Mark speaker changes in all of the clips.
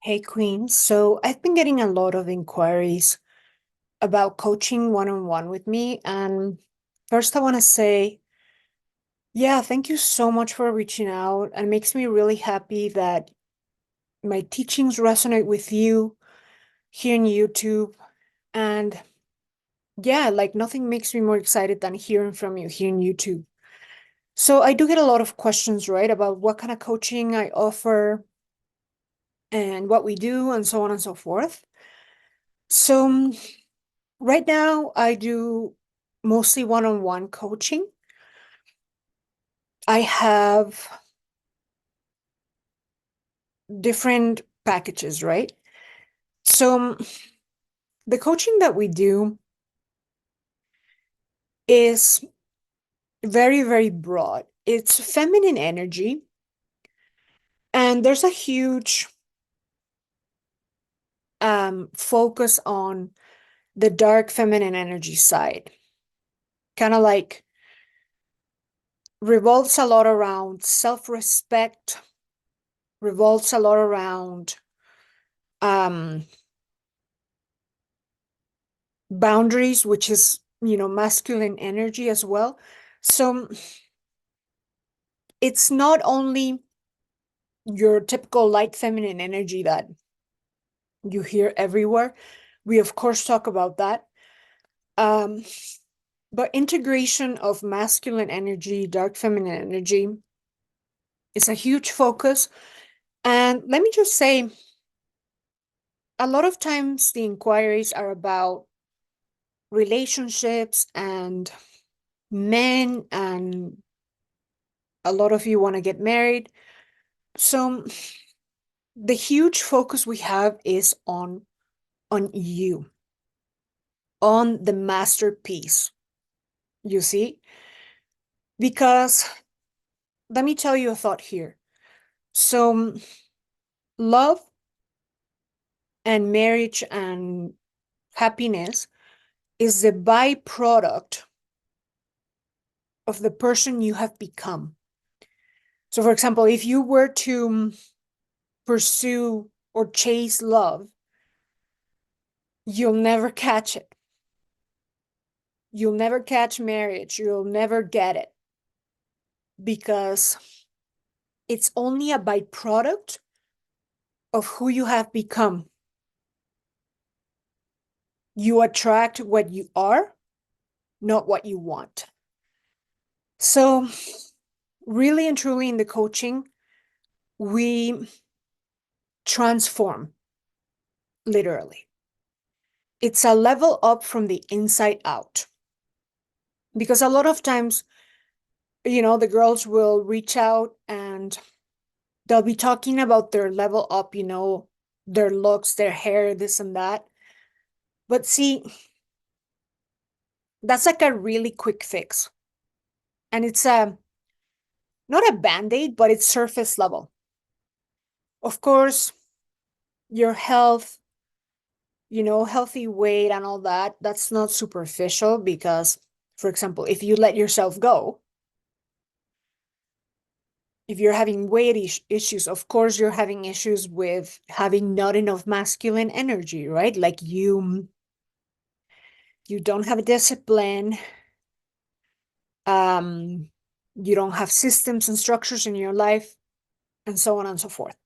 Speaker 1: Hey, Queen. So I've been getting a lot of inquiries about coaching one-on-one with me. And first, I want to say, yeah, thank you so much for reaching out. And it makes me really happy that my teachings resonate with you here on YouTube. And yeah, like nothing makes me more excited than hearing from you here on YouTube. So I do get a lot of questions, right, about what kind of coaching I offer and what we do and so on and so forth. So right now, I do mostly one-on-one coaching. I have different packages, right? So the coaching that we do is very, very broad. It's feminine energy, and there's a huge focus on the dark feminine energy side. Kind of like revolves a lot around self-respect, revolves a lot around um boundaries, which is, masculine energy as well. So it's not only your typical light feminine energy that you hear everywhere. We, of course, talk about that. Um, but integration of masculine energy, dark feminine energy is a huge focus. And let me just say, a lot of times the inquiries are about relationships and men, and a lot of you want to get married. So the huge focus we have is on you, on the masterpiece, you see? Because let me tell you a thought here. So love and marriage and happiness is the byproduct of the person you have become. So for example, if you were to pursue or chase love, you'll never catch it. You'll never catch marriage. You'll never get it because it's only a byproduct of who you have become. You attract what you are, not what you want. So, really and truly, in the coaching, we transform, literally. It's a level up from the inside out. Because a lot of times, the girls will reach out and they'll be talking about their level up, their looks, their hair, this and that. But see, that's like a really quick fix. And it's not a band-aid, but it's surface level. Of course, your health, healthy weight and all that, that's not superficial because, for example, if you let yourself go, if you're having weight issues, of course, you're having issues with having not enough masculine energy, right? Like you don't have a discipline, um, you don't have systems and structures in your life, and so on and so forth.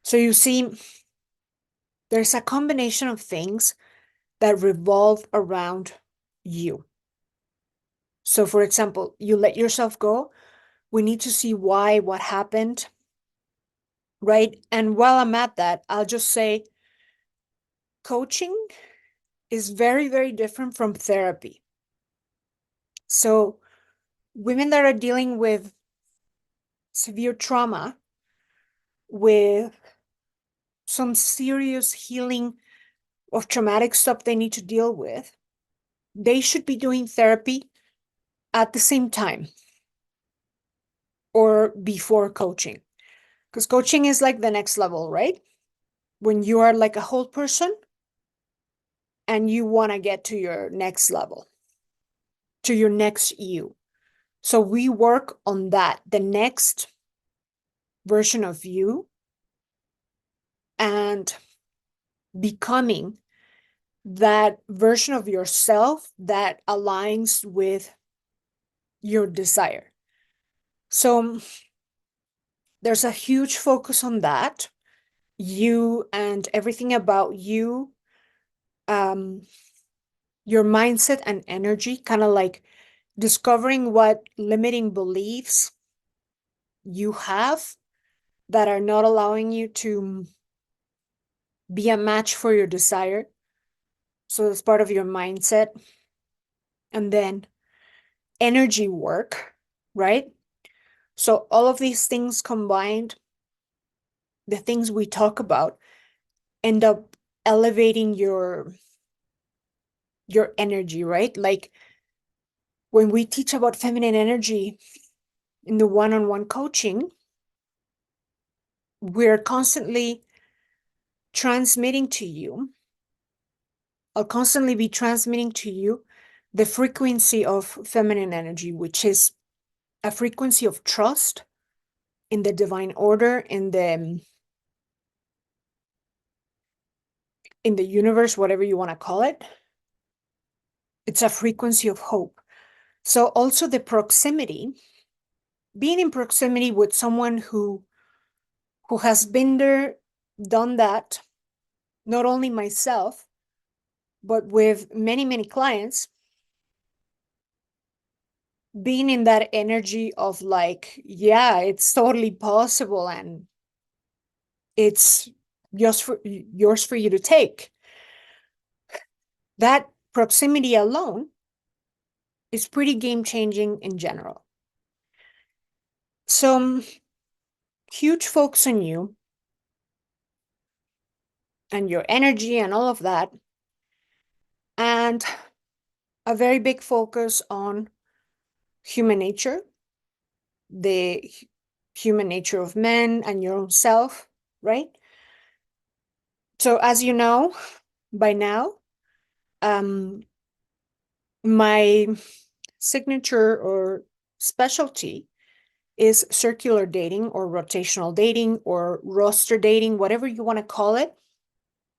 Speaker 1: So you see, there's a combination of things that revolve around you. So, for example, you let yourself go. We need to see why, what happened, right? And while I'm at that, I'll just say coaching is very, very different from therapy. So, women that are dealing with severe trauma, with some serious healing of traumatic stuff they need to deal with, they should be doing therapy at the same time or before coaching. Because coaching is like the next level, right? When you are like a whole person and you want to get to your next level, to your next you. So we work on that, the next version of you and becoming that version of yourself that aligns with your desire. So there's a huge focus on that. You and everything about you, um, your mindset and energy, kind of like discovering what limiting beliefs you have that are not allowing you to be a match for your desire. So that's part of your mindset. And then energy work, right? So all of these things combined, the things we talk about, end up elevating your energy, right? Like when we teach about feminine energy in the one-on-one coaching, we're constantly transmitting to you. I'll constantly be transmitting to you the frequency of feminine energy, which is a frequency of trust in the divine order, in the universe, whatever you want to call it. It's a frequency of hope. So also the proximity, being in proximity with someone who has been there, done that, not only myself, but with many, many clients, being in that energy of like, yeah, it's totally possible and it's just for yours for you to take. That proximity alone is pretty game changing in general. So huge focus on you and your energy and all of that. And a very big focus on human nature, the human nature of men and your own self, right? So as you know by now, my signature or specialty is circular dating or rotational dating or roster dating, whatever you want to call it,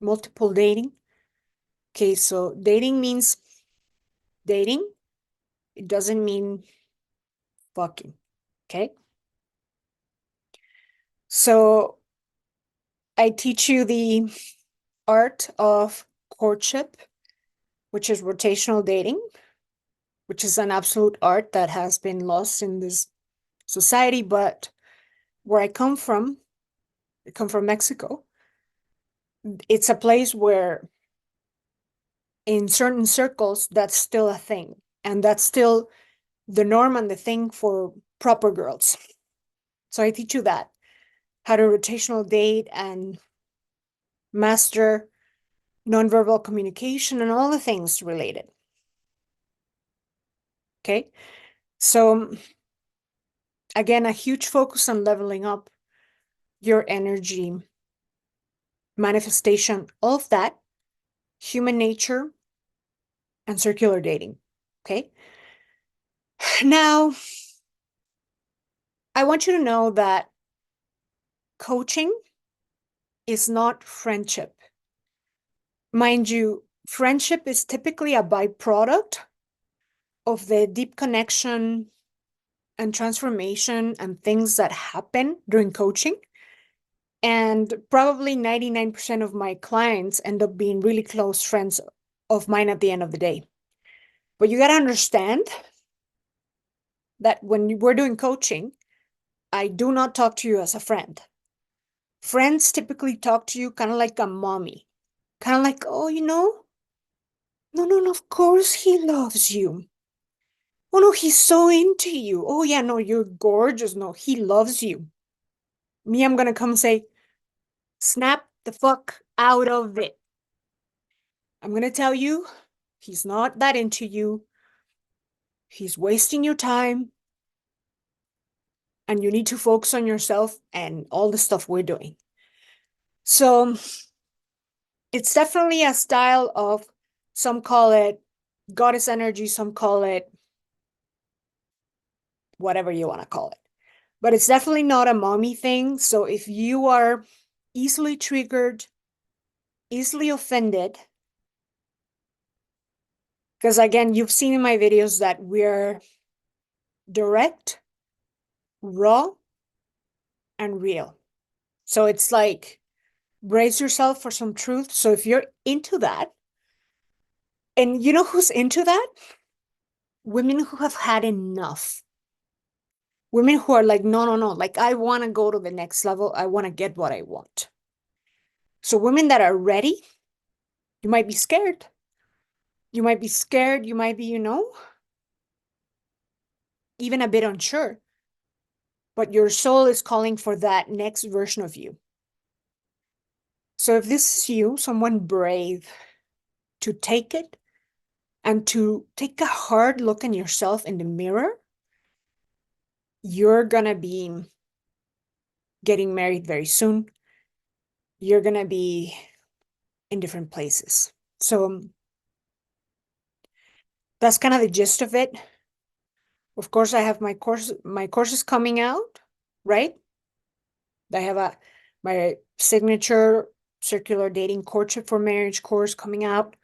Speaker 1: multiple dating. Okay, so dating means dating. It doesn't mean fucking, okay? So I teach you the art of courtship, which is rotational dating, which is an absolute art that has been lost in this society. But where I come from Mexico. It's a place where in certain circles, that's still a thing. And that's still the norm and the thing for proper girls. So I teach you that, how to rotational date and master nonverbal communication and all the things related. Okay. So again, a huge focus on leveling up your energy, manifestation, all of that, human nature, and circular dating. Okay. Now, I want you to know that coaching is not friendship. Mind you, friendship is typically a byproduct of the deep connection and transformation and things that happen during coaching. And probably 99% of my clients end up being really close friends of mine at the end of the day. But you got to understand that when we're doing coaching, I do not talk to you as a friend. Friends typically talk to you kind of like a mommy, kind of like, oh, no, of course he loves you. Oh, no, he's so into you. Oh, yeah, no, you're gorgeous. No, he loves you. Me, I'm going to come say, snap the fuck out of it. I'm going to tell you, he's not that into you. He's wasting your time. And you need to focus on yourself and all the stuff we're doing. So it's definitely a style of, some call it goddess energy, some call it whatever you want to call it. But it's definitely not a mommy thing. So if you are easily triggered, easily offended. Because again, you've seen in my videos that we're direct, raw, and real. So it's like, brace yourself for some truth. So if you're into that, and you know who's into that? Women who have had enough. Women who are like, no, no, no, like I want to go to the next level. I want to get what I want. So women that are ready, you might be scared. You might be scared. You might be, even a bit unsure. But your soul is calling for that next version of you. So if this is you, someone brave to take it and to take a hard look at yourself in the mirror, you're going to be getting married very soon. You're going to be in different places. So that's kind of the gist of it. Of course, I have my courses coming out, right? I have my signature circular dating courtship for marriage course coming out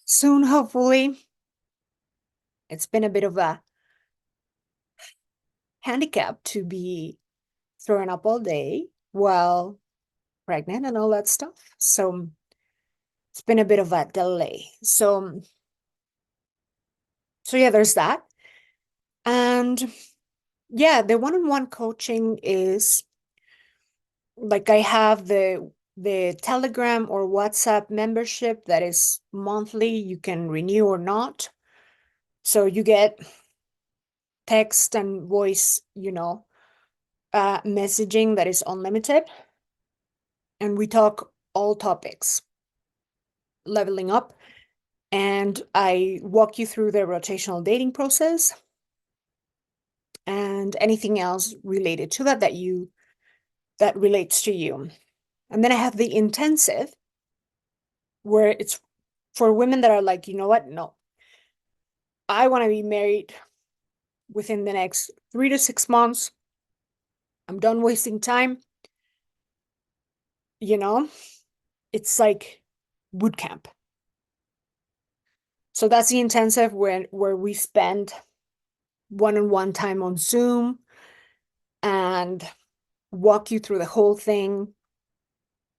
Speaker 1: soon, hopefully. It's been a bit of a handicap to be throwing up all day while pregnant and all that stuff. So it's been a bit of a delay. So yeah, there's that. And yeah, the one-on-one coaching is like I have the Telegram or WhatsApp membership that is monthly. You can renew or not. So you get text and voice, messaging that is unlimited. And we talk all topics, leveling up. And I walk you through the rotational dating process and anything else related to that relates to you. And then I have the intensive, where it's for women that are like, you know what? No, I want to be married within the next 3 to 6 months. I'm done wasting time. You know, it's like boot camp. So that's the intensive where we spend one-on-one time on Zoom and walk you through the whole thing,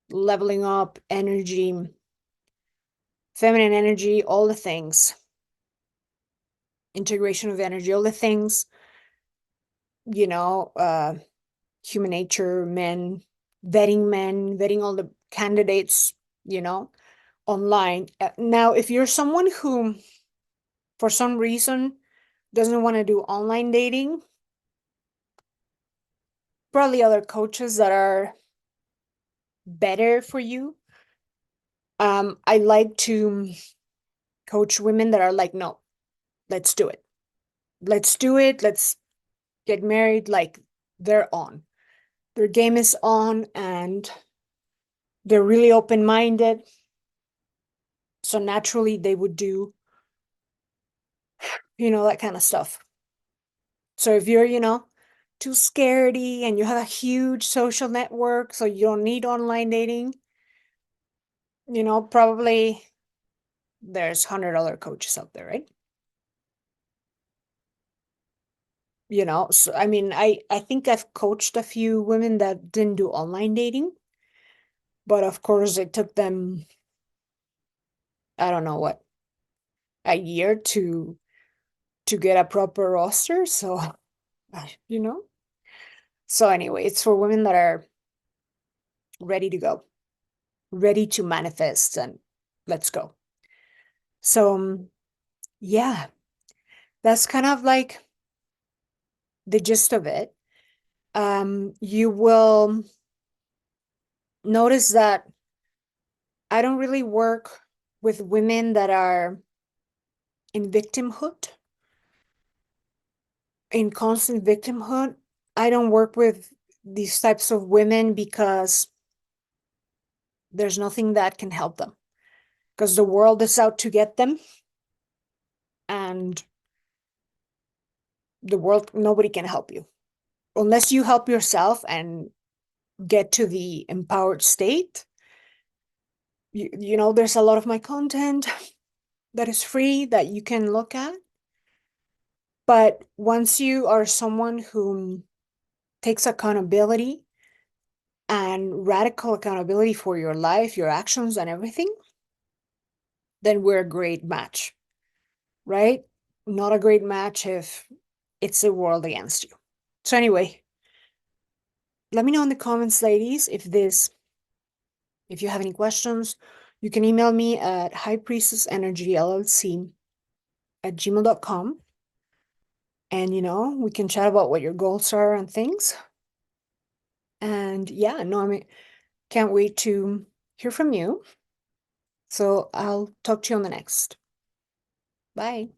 Speaker 1: leveling up, energy, feminine energy, all the things, integration of energy, all the things, you know, uh, human nature, men, vetting all the candidates, online. Now, if you're someone who, for some reason, doesn't want to do online dating, probably other coaches that are better for you. I like to coach women that are like, no, let's do it. Let's do it. Let's get married. Like they're on. Their game is on and they're really open-minded. So naturally they would do, that kind of stuff. So if you're, too scaredy and you have a huge social network, so you don't need online dating, probably there's $100 coaches out there, right? So I mean, I think I've coached a few women that didn't do online dating, but of course it took them, I don't know what, a year to get a proper roster. So, you know. So anyway, it's for women that are ready to go, ready to manifest, and let's go. So, yeah, that's kind of like the gist of it. You will notice that I don't really work with women that are in victimhood, in constant victimhood. I don't work with these types of women because there's nothing that can help them, because the world is out to get them, and the world, nobody can help you unless you help yourself and get to the empowered state, you know, there's a lot of my content that is free that you can look at. But once you are someone who takes accountability and radical accountability for your life, your actions, and everything, then we're a great match, right? Not a great match if it's the world against you. So anyway, let me know in the comments, ladies, if you have any questions. You can email me at highpriestessenergyllc@gmail.com. And, you know, we can chat about what your goals are and things. And yeah, no, I mean, can't wait to hear from you. So I'll talk to you on the next. Bye.